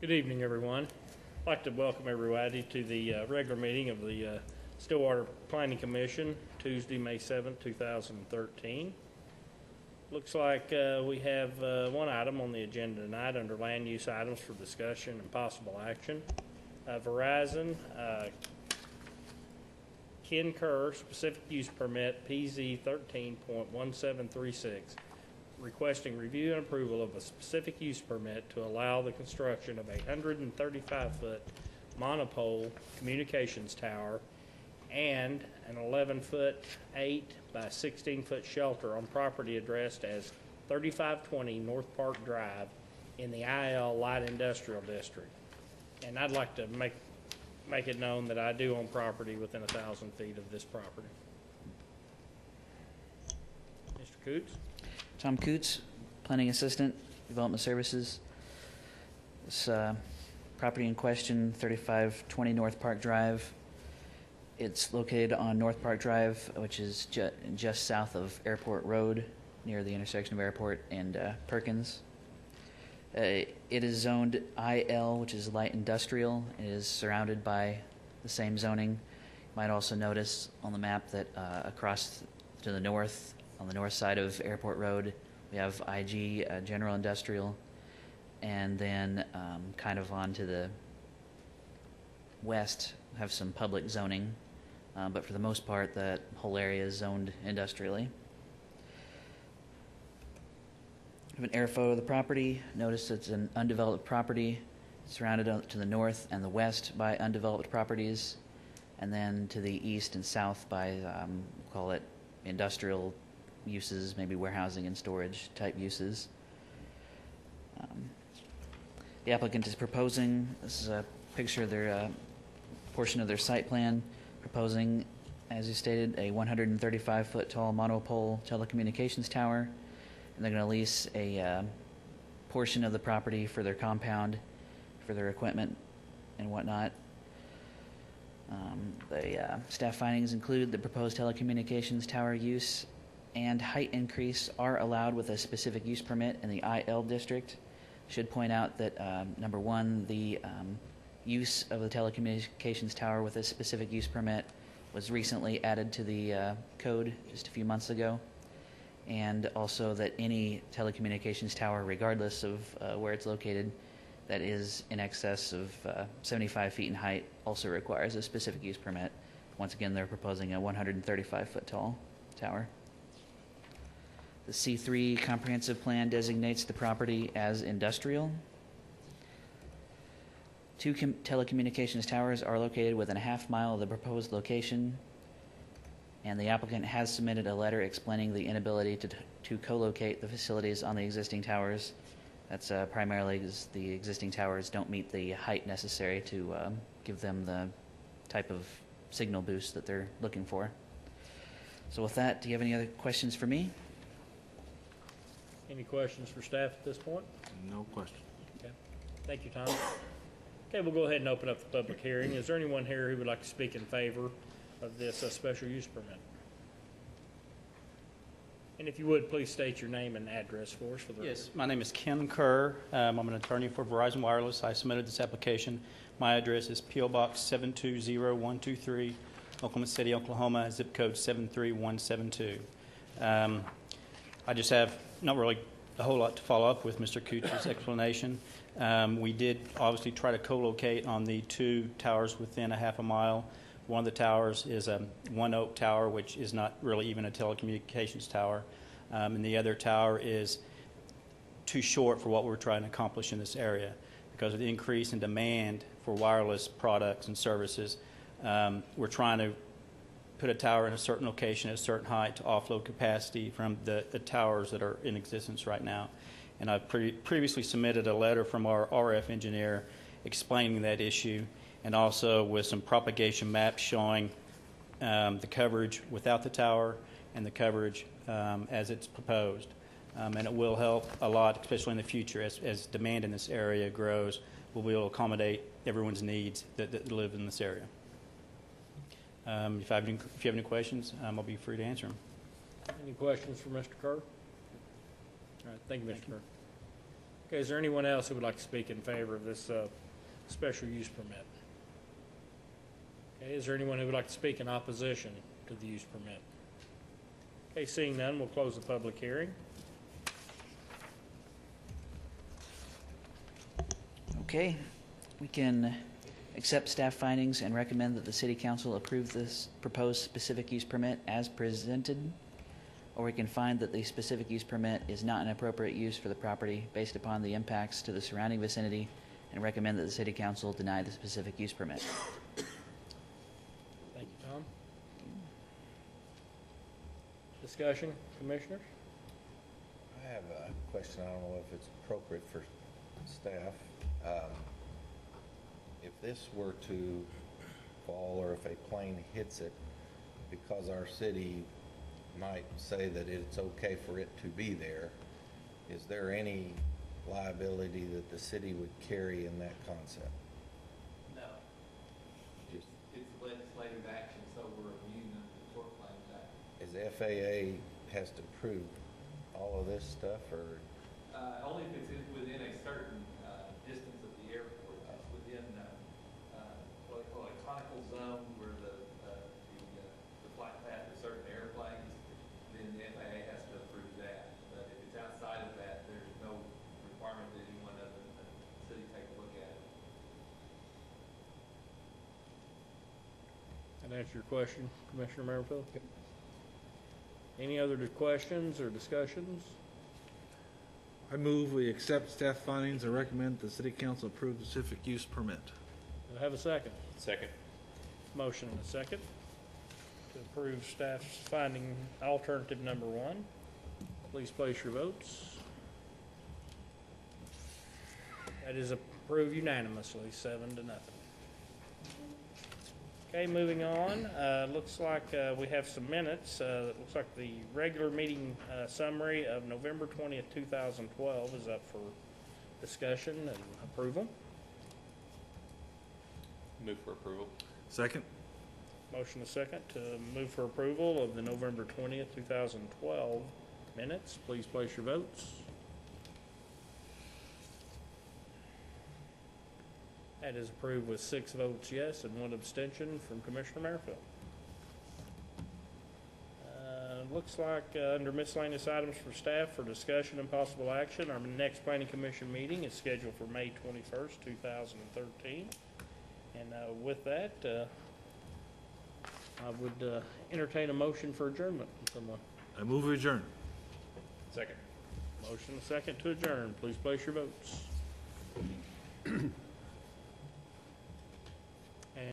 Good evening, everyone. I'd like to welcome everybody to the regular meeting of the Stillwater Planning Commission, Tuesday, May 7th, 2013. Looks like we have one item on the agenda tonight under land use items for discussion and possible action. Verizon, Ken Kerr, specific use permit, PZ 13.1736. Requesting review and approval of a specific use permit to allow the construction of a 135-foot monopole communications tower and an 11-foot 8 by 16-foot shelter on property addressed as 3520 North Park Drive in the IL Light Industrial District. And I'd like to make it known that I do own property within 1,000 feet of this property. Mr. Coots? Tom Coots, Planning Assistant, Development Services. This property in question, 3520 North Park Drive. It's located on North Park Drive, which is just south of Airport Road, near the intersection of Airport and Perkins. It is zoned IL, which is light industrial. It is surrounded by the same zoning. You might also notice on the map that across to the north, on the north side of Airport Road, we have IG, General Industrial, and then kind of on to the west, have some public zoning, but for the most part, that whole area is zoned industrially. We have an air photo of the property. Notice it's an undeveloped property, surrounded to the north and the west by undeveloped properties, and then to the east and south by, we'll call it industrial uses, maybe warehousing and storage type uses. The applicant is proposing, this is a picture of their portion of their site plan, proposing, as you stated, a 135-foot tall monopole telecommunications tower, and they're going to lease a portion of the property for their compound, for their equipment and whatnot. The staff findings include the proposed telecommunications tower use and height increase are allowed with a specific use permit in the IL district. Should point out that number one, the use of the telecommunications tower with a specific use permit was recently added to the code just a few months ago, and also that any telecommunications tower, regardless of where it's located, that is in excess of 75 feet in height also requires a specific use permit. Once again, they're proposing a 135-foot tall tower. The C3 comprehensive plan designates the property as industrial. 2 telecommunications towers are located within a half mile of the proposed location, and the applicant has submitted a letter explaining the inability to co-locate the facilities on the existing towers. That's primarily because the existing towers don't meet the height necessary to give them the type of signal boost that they're looking for. So with that, do you have any other questions for me? Any questions for staff at this point? No question. Okay. Thank you, Tom. Okay, we'll go ahead and open up the public hearing. Is there anyone here who would like to speak in favor of this special use permit? And if you would, please state your name and address for us. Yes, my name is Ken Kerr. I'm an attorney for Verizon Wireless. I submitted this application. My address is P.O. Box 720123, Oklahoma City, Oklahoma, zip code 73172. I just have not really a whole lot to follow up with Mr. Coots' explanation. We did obviously try to co-locate on the 2 towers within a half a mile. One of the towers is a one oak tower, which is not really even a telecommunications tower. And the other tower is too short for what we're trying to accomplish in this area. Because of the increase in demand for wireless products and services, we're trying to put a tower in a certain location at a certain height to offload capacity from the towers that are in existence right now. And I've previously submitted a letter from our RF engineer explaining that issue, and also with some propagation maps showing the coverage without the tower and the coverage as it's proposed. And it will help a lot, especially in the future as demand in this area grows. We'll be able to accommodate everyone's needs that live in this area. If you have any questions, I'll be free to answer them. Any questions for Mr. Kerr? All right, thank you, Mr. Kerr. Okay, is there anyone else who would like to speak in favor of this special use permit? Okay, is there anyone who would like to speak in opposition to the use permit? Okay, seeing none, we'll close the public hearing. Okay, we can accept staff findings and recommend that the city council approve this proposed specific use permit as presented, or we can find that the specific use permit is not an appropriate use for the property based upon the impacts to the surrounding vicinity and recommend that the city council deny the specific use permit. Thank you, Tom. Discussion, commissioners? I have a question. I don't know if it's appropriate for staff. If this were to fall or if a plane hits it, because our city might say that it's okay for it to be there, is there any liability that the city would carry in that concept? No. It's legislative action, so we're immune under the Tort Claims Act. Is the FAA has to prove all of this stuff, or? Only if it's within a certain distance of the airport. It's within what they call a conical zone where the flight path of certain airplanes, then the FAA has to approve that. But if it's outside of that, there's no requirement that anyone other than the city take a look at it. That answer your question, Commissioner Merrifield? Any other questions or discussions? I move we accept staff findings and recommend the city council approve the specific use permit. Do I have a second? Second. Motion and a second to approve staff's finding alternative number 1. Please place your votes. That is approved unanimously, 7-0. Okay, moving on. Looks like we have some minutes. Looks like the regular meeting summary of November 20th, 2012 is up for discussion and approval. Move for approval. Second? Motion is second to move for approval of the November 20th, 2012 minutes. Please place your votes. That is approved with 6 votes yes and 1 abstention from Commissioner Merrifield. Looks like under miscellaneous items for staff for discussion and possible action, our next Planning Commission meeting is scheduled for May 21st, 2013. And with that, I would entertain a motion for adjournment from someone. I move we adjourn. Second. Motion and second to adjourn. Please place your votes.